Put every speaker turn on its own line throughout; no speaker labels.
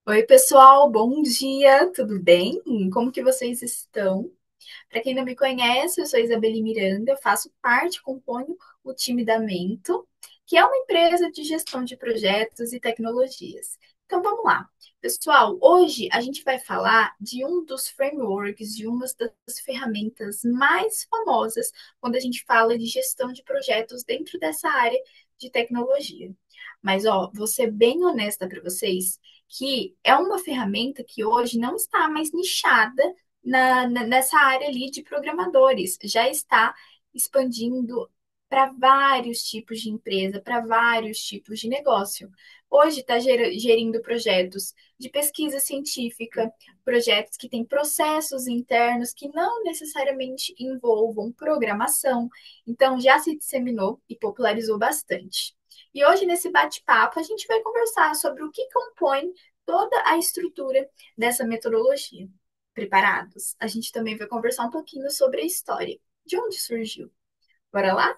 Oi, pessoal, bom dia, tudo bem? Como que vocês estão? Para quem não me conhece, eu sou Isabelle Miranda, eu faço parte, componho o time da Mento, que é uma empresa de gestão de projetos e tecnologias. Então vamos lá. Pessoal, hoje a gente vai falar de um dos frameworks, de uma das ferramentas mais famosas quando a gente fala de gestão de projetos dentro dessa área de tecnologia. Mas, ó, vou ser bem honesta para vocês que é uma ferramenta que hoje não está mais nichada nessa área ali de programadores. Já está expandindo para vários tipos de empresa, para vários tipos de negócio. Hoje está gerindo projetos de pesquisa científica, projetos que têm processos internos que não necessariamente envolvam programação. Então, já se disseminou e popularizou bastante. E hoje, nesse bate-papo, a gente vai conversar sobre o que compõe toda a estrutura dessa metodologia. Preparados? A gente também vai conversar um pouquinho sobre a história. De onde surgiu? Bora lá?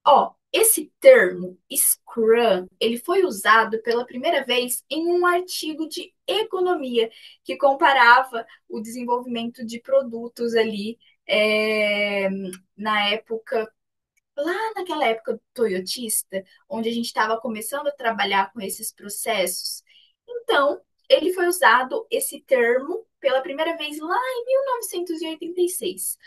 Ó, esse termo Scrum, ele foi usado pela primeira vez em um artigo de economia que comparava o desenvolvimento de produtos ali é, na época lá naquela época toyotista, onde a gente estava começando a trabalhar com esses processos. Então, ele foi usado esse termo pela primeira vez lá em 1986.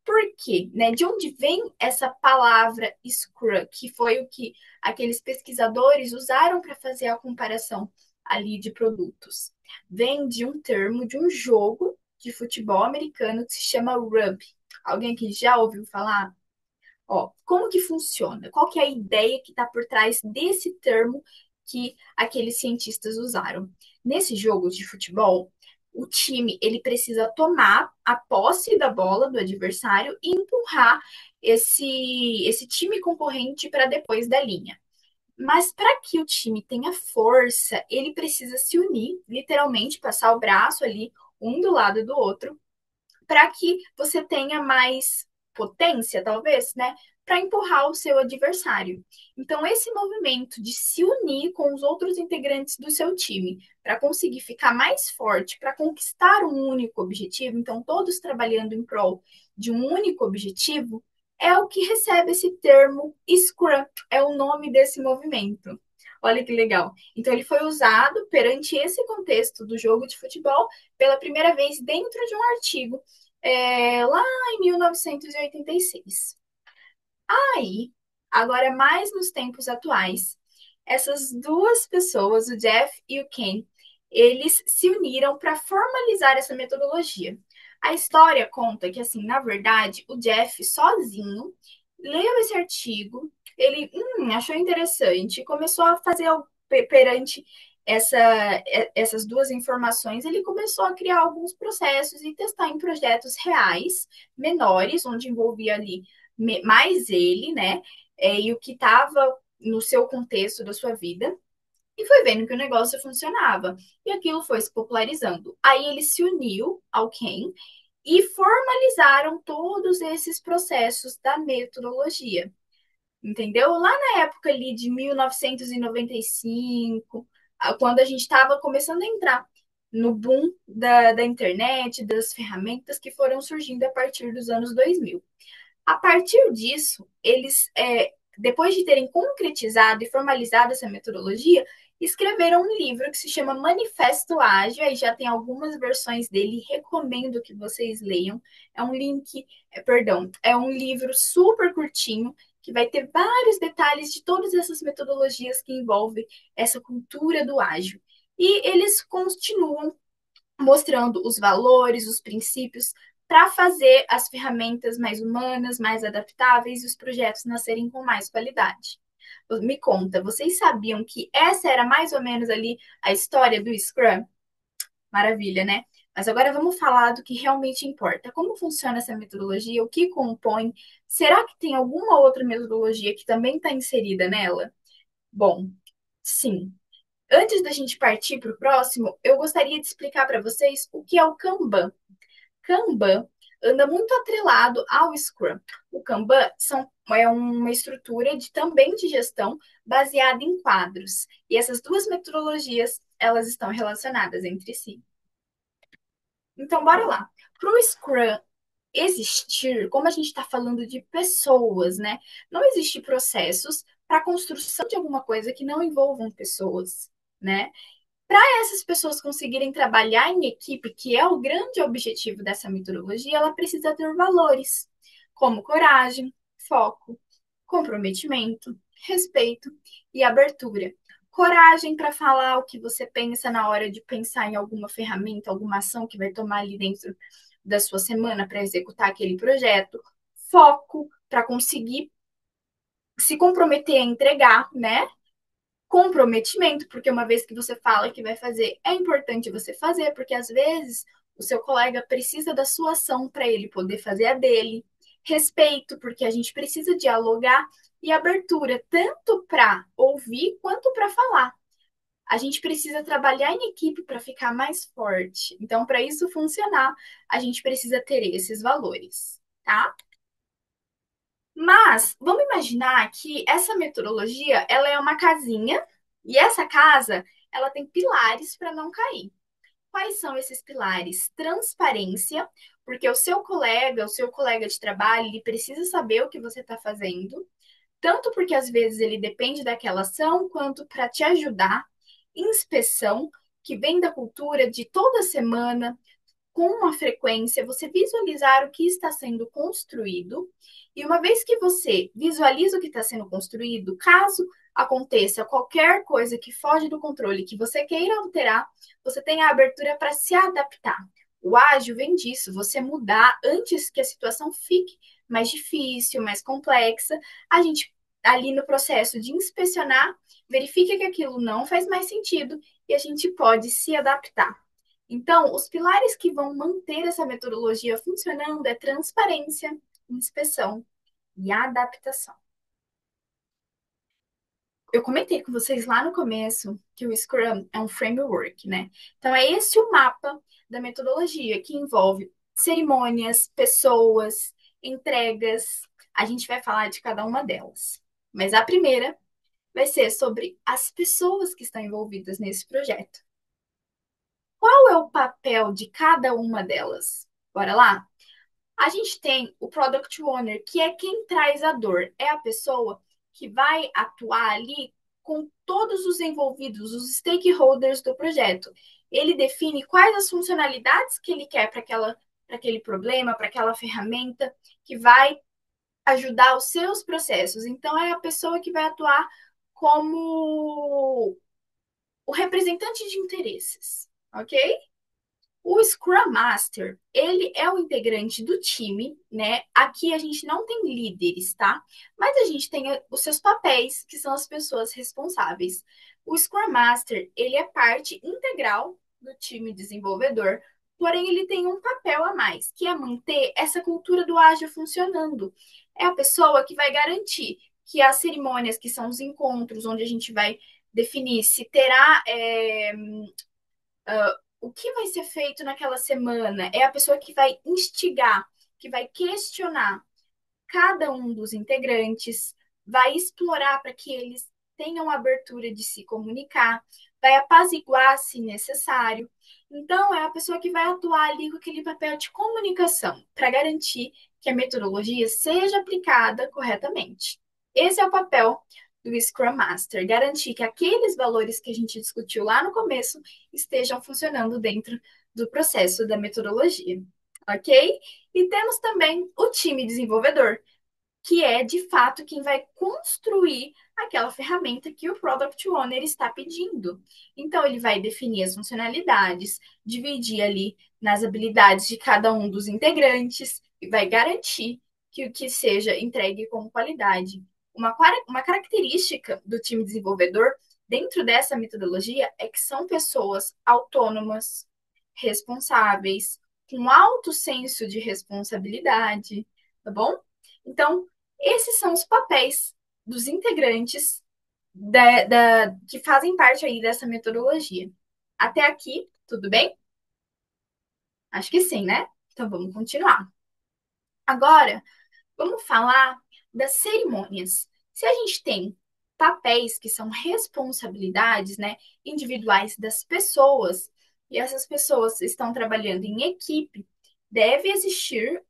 Por quê? Né? De onde vem essa palavra Scrum, que foi o que aqueles pesquisadores usaram para fazer a comparação ali de produtos? Vem de um termo de um jogo de futebol americano que se chama Rugby. Alguém que já ouviu falar? Ó, como que funciona? Qual que é a ideia que está por trás desse termo que aqueles cientistas usaram? Nesse jogo de futebol, o time ele precisa tomar a posse da bola do adversário e empurrar esse time concorrente para depois da linha. Mas para que o time tenha força, ele precisa se unir, literalmente passar o braço ali um do lado do outro para que você tenha mais potência, talvez, né? Para empurrar o seu adversário. Então, esse movimento de se unir com os outros integrantes do seu time para conseguir ficar mais forte, para conquistar um único objetivo, então, todos trabalhando em prol de um único objetivo, é o que recebe esse termo Scrum, é o nome desse movimento. Olha que legal. Então, ele foi usado perante esse contexto do jogo de futebol pela primeira vez dentro de um artigo lá em 1986. Aí, agora mais nos tempos atuais, essas duas pessoas, o Jeff e o Ken, eles se uniram para formalizar essa metodologia. A história conta que, assim, na verdade, o Jeff sozinho leu esse artigo, ele achou interessante, começou a fazer perante essa, essas duas informações, ele começou a criar alguns processos e testar em projetos reais, menores, onde envolvia ali mais ele, né? E o que estava no seu contexto da sua vida. E foi vendo que o negócio funcionava. E aquilo foi se popularizando. Aí ele se uniu ao Ken e formalizaram todos esses processos da metodologia. Entendeu? Lá na época ali de 1995, quando a gente estava começando a entrar no boom da internet, das ferramentas que foram surgindo a partir dos anos 2000. A partir disso, eles, depois de terem concretizado e formalizado essa metodologia, escreveram um livro que se chama Manifesto Ágil, aí já tem algumas versões dele, recomendo que vocês leiam. É um link, perdão, é um livro super curtinho, que vai ter vários detalhes de todas essas metodologias que envolvem essa cultura do ágil. E eles continuam mostrando os valores, os princípios, para fazer as ferramentas mais humanas, mais adaptáveis e os projetos nascerem com mais qualidade. Me conta, vocês sabiam que essa era mais ou menos ali a história do Scrum? Maravilha, né? Mas agora vamos falar do que realmente importa. Como funciona essa metodologia? O que compõe? Será que tem alguma outra metodologia que também está inserida nela? Bom, sim. Antes da gente partir para o próximo, eu gostaria de explicar para vocês o que é o Kanban. Kanban, anda muito atrelado ao Scrum. O Kanban é uma estrutura também de gestão baseada em quadros. E essas duas metodologias, elas estão relacionadas entre si. Então, bora lá. Para o Scrum existir, como a gente está falando de pessoas, né? Não existe processos para a construção de alguma coisa que não envolvam pessoas, né? Para essas pessoas conseguirem trabalhar em equipe, que é o grande objetivo dessa metodologia, ela precisa ter valores, como coragem, foco, comprometimento, respeito e abertura. Coragem para falar o que você pensa na hora de pensar em alguma ferramenta, alguma ação que vai tomar ali dentro da sua semana para executar aquele projeto. Foco para conseguir se comprometer a entregar, né? Comprometimento, porque uma vez que você fala que vai fazer, é importante você fazer, porque às vezes o seu colega precisa da sua ação para ele poder fazer a dele. Respeito, porque a gente precisa dialogar, e abertura, tanto para ouvir quanto para falar. A gente precisa trabalhar em equipe para ficar mais forte. Então, para isso funcionar, a gente precisa ter esses valores, tá? Mas vamos imaginar que essa metodologia, ela é uma casinha e essa casa, ela tem pilares para não cair. Quais são esses pilares? Transparência, porque o seu colega de trabalho, ele precisa saber o que você está fazendo, tanto porque às vezes ele depende daquela ação, quanto para te ajudar. Inspeção, que vem da cultura de toda semana, com uma frequência, você visualizar o que está sendo construído. E uma vez que você visualiza o que está sendo construído, caso aconteça qualquer coisa que foge do controle que você queira alterar, você tem a abertura para se adaptar. O ágil vem disso, você mudar antes que a situação fique mais difícil, mais complexa. A gente, ali no processo de inspecionar, verifica que aquilo não faz mais sentido e a gente pode se adaptar. Então, os pilares que vão manter essa metodologia funcionando é transparência, inspeção e adaptação. Eu comentei com vocês lá no começo que o Scrum é um framework, né? Então, é esse o mapa da metodologia que envolve cerimônias, pessoas, entregas. A gente vai falar de cada uma delas. Mas a primeira vai ser sobre as pessoas que estão envolvidas nesse projeto. Qual é o papel de cada uma delas? Bora lá? A gente tem o Product Owner, que é quem traz a dor, é a pessoa que vai atuar ali com todos os envolvidos, os stakeholders do projeto. Ele define quais as funcionalidades que ele quer para aquele problema, para aquela ferramenta que vai ajudar os seus processos. Então, é a pessoa que vai atuar como o representante de interesses, ok? O Scrum Master, ele é o integrante do time, né? Aqui a gente não tem líderes, tá? Mas a gente tem os seus papéis, que são as pessoas responsáveis. O Scrum Master, ele é parte integral do time desenvolvedor, porém ele tem um papel a mais, que é manter essa cultura do ágil funcionando. É a pessoa que vai garantir que as cerimônias, que são os encontros, onde a gente vai definir se terá o que vai ser feito naquela semana, é a pessoa que vai instigar, que vai questionar cada um dos integrantes, vai explorar para que eles tenham abertura de se comunicar, vai apaziguar se necessário. Então, é a pessoa que vai atuar ali com aquele papel de comunicação para garantir que a metodologia seja aplicada corretamente. Esse é o papel do Scrum Master, garantir que aqueles valores que a gente discutiu lá no começo estejam funcionando dentro do processo da metodologia, ok? E temos também o time desenvolvedor, que é de fato quem vai construir aquela ferramenta que o Product Owner está pedindo. Então, ele vai definir as funcionalidades, dividir ali nas habilidades de cada um dos integrantes e vai garantir que o que seja entregue com qualidade. Uma característica do time desenvolvedor dentro dessa metodologia é que são pessoas autônomas, responsáveis, com alto senso de responsabilidade, tá bom? Então, esses são os papéis dos integrantes que fazem parte aí dessa metodologia. Até aqui, tudo bem? Acho que sim, né? Então vamos continuar. Agora, vamos falar das cerimônias. Se a gente tem papéis que são responsabilidades, né, individuais das pessoas, e essas pessoas estão trabalhando em equipe, deve existir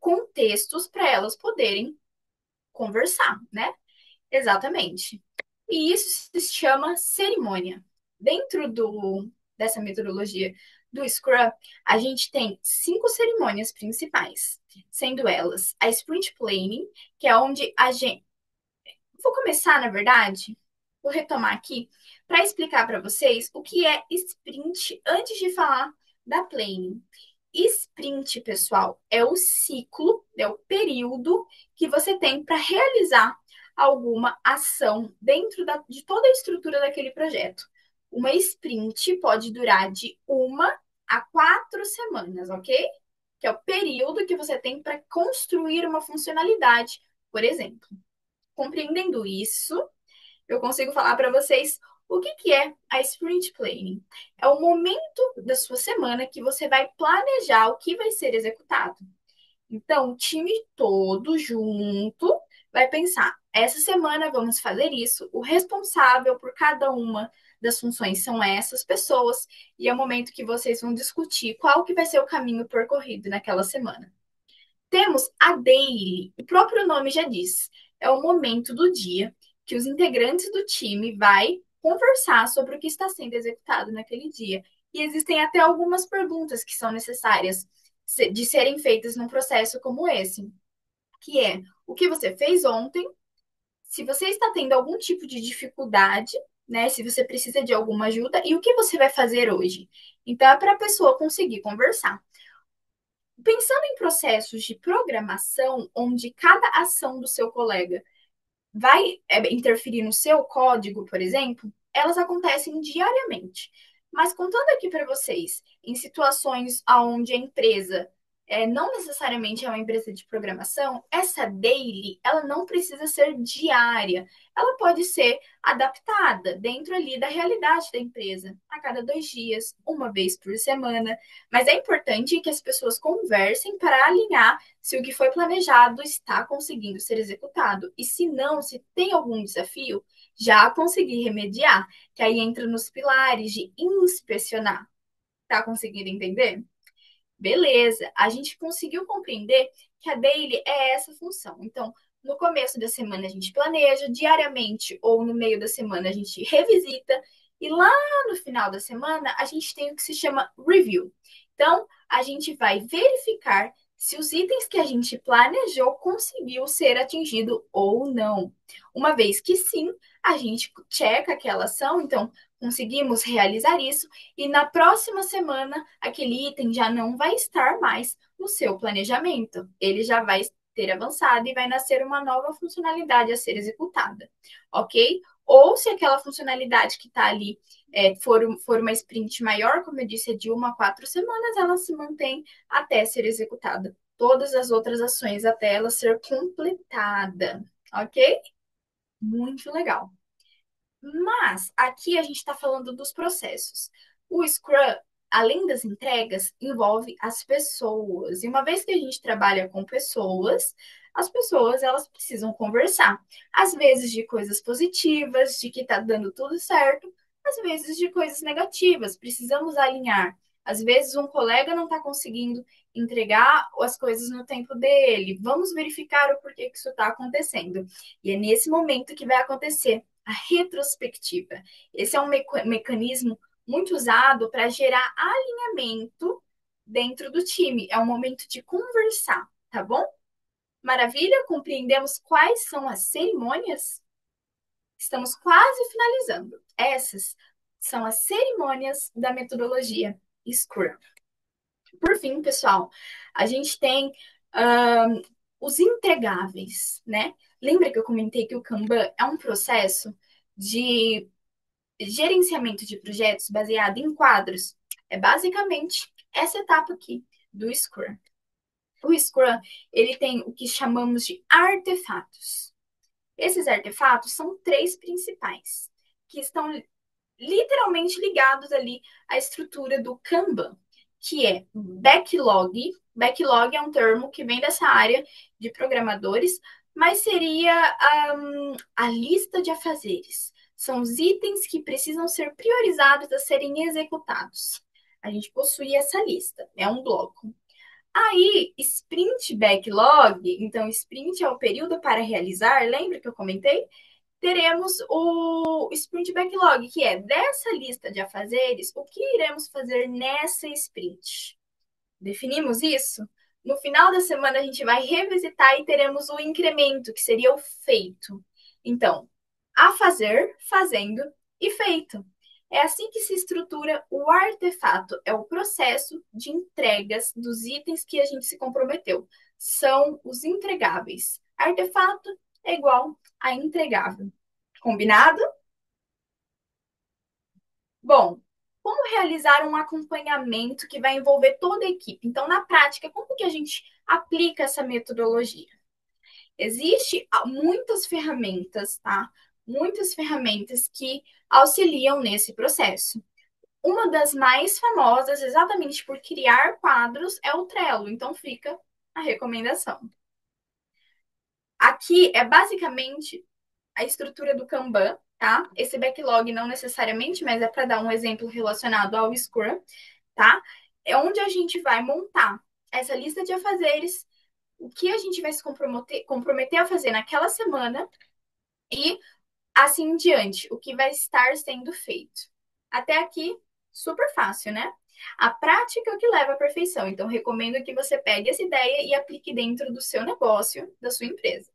contextos para elas poderem conversar, né? Exatamente. E isso se chama cerimônia. Dentro dessa metodologia do Scrum, a gente tem 5 cerimônias principais, sendo elas a Sprint Planning, que é onde a gente. Vou começar, na verdade, vou retomar aqui para explicar para vocês o que é sprint antes de falar da planning. Sprint, pessoal, é o ciclo, é o período que você tem para realizar alguma ação dentro de toda a estrutura daquele projeto. Uma sprint pode durar de 1 a 4 semanas, ok? Que é o período que você tem para construir uma funcionalidade, por exemplo. Compreendendo isso, eu consigo falar para vocês o que é a Sprint Planning. É o momento da sua semana que você vai planejar o que vai ser executado. Então, o time todo junto vai pensar: essa semana vamos fazer isso, o responsável por cada uma das funções são essas pessoas, e é o momento que vocês vão discutir qual que vai ser o caminho percorrido naquela semana. Temos a daily, o próprio nome já diz, é o momento do dia que os integrantes do time vai conversar sobre o que está sendo executado naquele dia. E existem até algumas perguntas que são necessárias de serem feitas num processo como esse, que é: o que você fez ontem? Se você está tendo algum tipo de dificuldade, né? Se você precisa de alguma ajuda, e o que você vai fazer hoje? Então, é para a pessoa conseguir conversar. Pensando em processos de programação, onde cada ação do seu colega vai interferir no seu código, por exemplo, elas acontecem diariamente. Mas contando aqui para vocês, em situações onde a empresa não necessariamente é uma empresa de programação, essa daily, ela não precisa ser diária. Ela pode ser adaptada dentro ali da realidade da empresa, a cada 2 dias, uma vez por semana. Mas é importante que as pessoas conversem para alinhar se o que foi planejado está conseguindo ser executado. E se não, se tem algum desafio, já conseguir remediar, que aí entra nos pilares de inspecionar. Tá conseguindo entender? Beleza, a gente conseguiu compreender que a daily é essa função. Então, no começo da semana a gente planeja, diariamente ou no meio da semana a gente revisita, e lá no final da semana a gente tem o que se chama review. Então, a gente vai verificar se os itens que a gente planejou conseguiu ser atingido ou não. Uma vez que sim, a gente checa aquela ação, então conseguimos realizar isso, e na próxima semana aquele item já não vai estar mais no seu planejamento. Ele já vai ter avançado e vai nascer uma nova funcionalidade a ser executada, ok? Ou se aquela funcionalidade que está ali for uma sprint maior, como eu disse, é de 1 a 4 semanas, ela se mantém até ser executada. Todas as outras ações até ela ser completada, ok? Muito legal. Mas aqui a gente está falando dos processos. O Scrum, além das entregas, envolve as pessoas. E uma vez que a gente trabalha com pessoas, as pessoas elas precisam conversar. Às vezes de coisas positivas, de que está dando tudo certo, às vezes de coisas negativas. Precisamos alinhar. Às vezes um colega não está conseguindo entregar as coisas no tempo dele. Vamos verificar o porquê que isso está acontecendo. E é nesse momento que vai acontecer a retrospectiva. Esse é um mecanismo muito usado para gerar alinhamento dentro do time. É um momento de conversar, tá bom? Maravilha? Compreendemos quais são as cerimônias? Estamos quase finalizando. Essas são as cerimônias da metodologia Scrum. Por fim, pessoal, a gente tem os entregáveis, né? Lembra que eu comentei que o Kanban é um processo de gerenciamento de projetos baseado em quadros? É basicamente essa etapa aqui do Scrum. O Scrum, ele tem o que chamamos de artefatos. Esses artefatos são 3 principais, que estão literalmente ligados ali à estrutura do Kanban, que é backlog. Backlog é um termo que vem dessa área de programadores, mas seria a lista de afazeres. São os itens que precisam ser priorizados a serem executados. A gente possui essa lista, é um bloco. Aí, sprint backlog, então sprint é o período para realizar, lembra que eu comentei? Teremos o sprint backlog, que é dessa lista de afazeres, o que iremos fazer nessa sprint. Definimos isso? No final da semana, a gente vai revisitar e teremos o incremento, que seria o feito. Então, a fazer, fazendo e feito. É assim que se estrutura o artefato, é o processo de entregas dos itens que a gente se comprometeu. São os entregáveis. Artefato é igual a entregável. Combinado? Bom, como realizar um acompanhamento que vai envolver toda a equipe? Então, na prática, como que a gente aplica essa metodologia? Existem muitas ferramentas, tá? Muitas ferramentas que auxiliam nesse processo. Uma das mais famosas, exatamente por criar quadros, é o Trello. Então, fica a recomendação. Aqui é basicamente a estrutura do Kanban, tá? Esse backlog não necessariamente, mas é para dar um exemplo relacionado ao Scrum, tá? É onde a gente vai montar essa lista de afazeres, o que a gente vai se comprometer a fazer naquela semana e assim em diante, o que vai estar sendo feito. Até aqui, super fácil, né? A prática é o que leva à perfeição. Então, recomendo que você pegue essa ideia e aplique dentro do seu negócio, da sua empresa.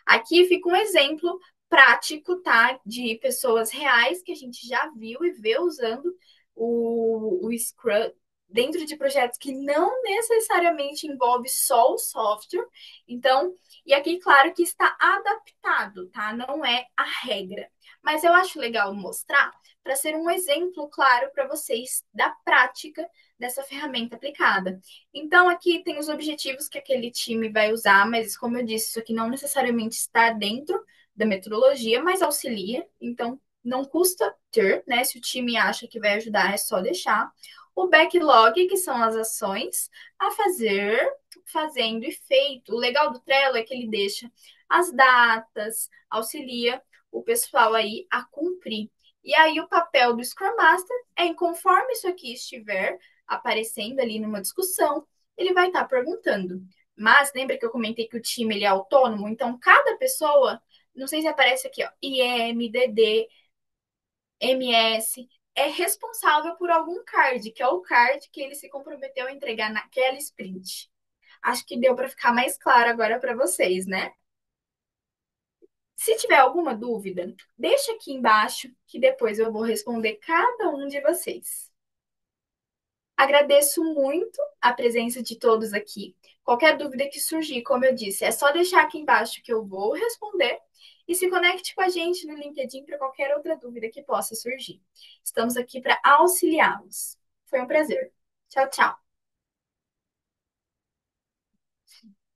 Aqui fica um exemplo prático, tá? De pessoas reais que a gente já viu e vê usando o Scrum dentro de projetos que não necessariamente envolve só o software. Então, e aqui, claro que está adaptado, tá? Não é a regra. Mas eu acho legal mostrar para ser um exemplo claro para vocês da prática dessa ferramenta aplicada. Então, aqui tem os objetivos que aquele time vai usar, mas como eu disse, isso aqui não necessariamente está dentro da metodologia, mas auxilia. Então, não custa ter, né? Se o time acha que vai ajudar, é só deixar. O backlog, que são as ações a fazer, fazendo e feito. O legal do Trello é que ele deixa as datas, auxilia o pessoal aí a cumprir. E aí, o papel do Scrum Master é, conforme isso aqui estiver aparecendo ali numa discussão, ele vai estar perguntando. Mas lembra que eu comentei que o time ele é autônomo? Então, cada pessoa, não sei se aparece aqui, ó, IM, DD, MS, é responsável por algum card, que é o card que ele se comprometeu a entregar naquela sprint. Acho que deu para ficar mais claro agora para vocês, né? Se tiver alguma dúvida, deixa aqui embaixo que depois eu vou responder cada um de vocês. Agradeço muito a presença de todos aqui. Qualquer dúvida que surgir, como eu disse, é só deixar aqui embaixo que eu vou responder. E se conecte com a gente no LinkedIn para qualquer outra dúvida que possa surgir. Estamos aqui para auxiliá-los. Foi um prazer. Tchau, tchau.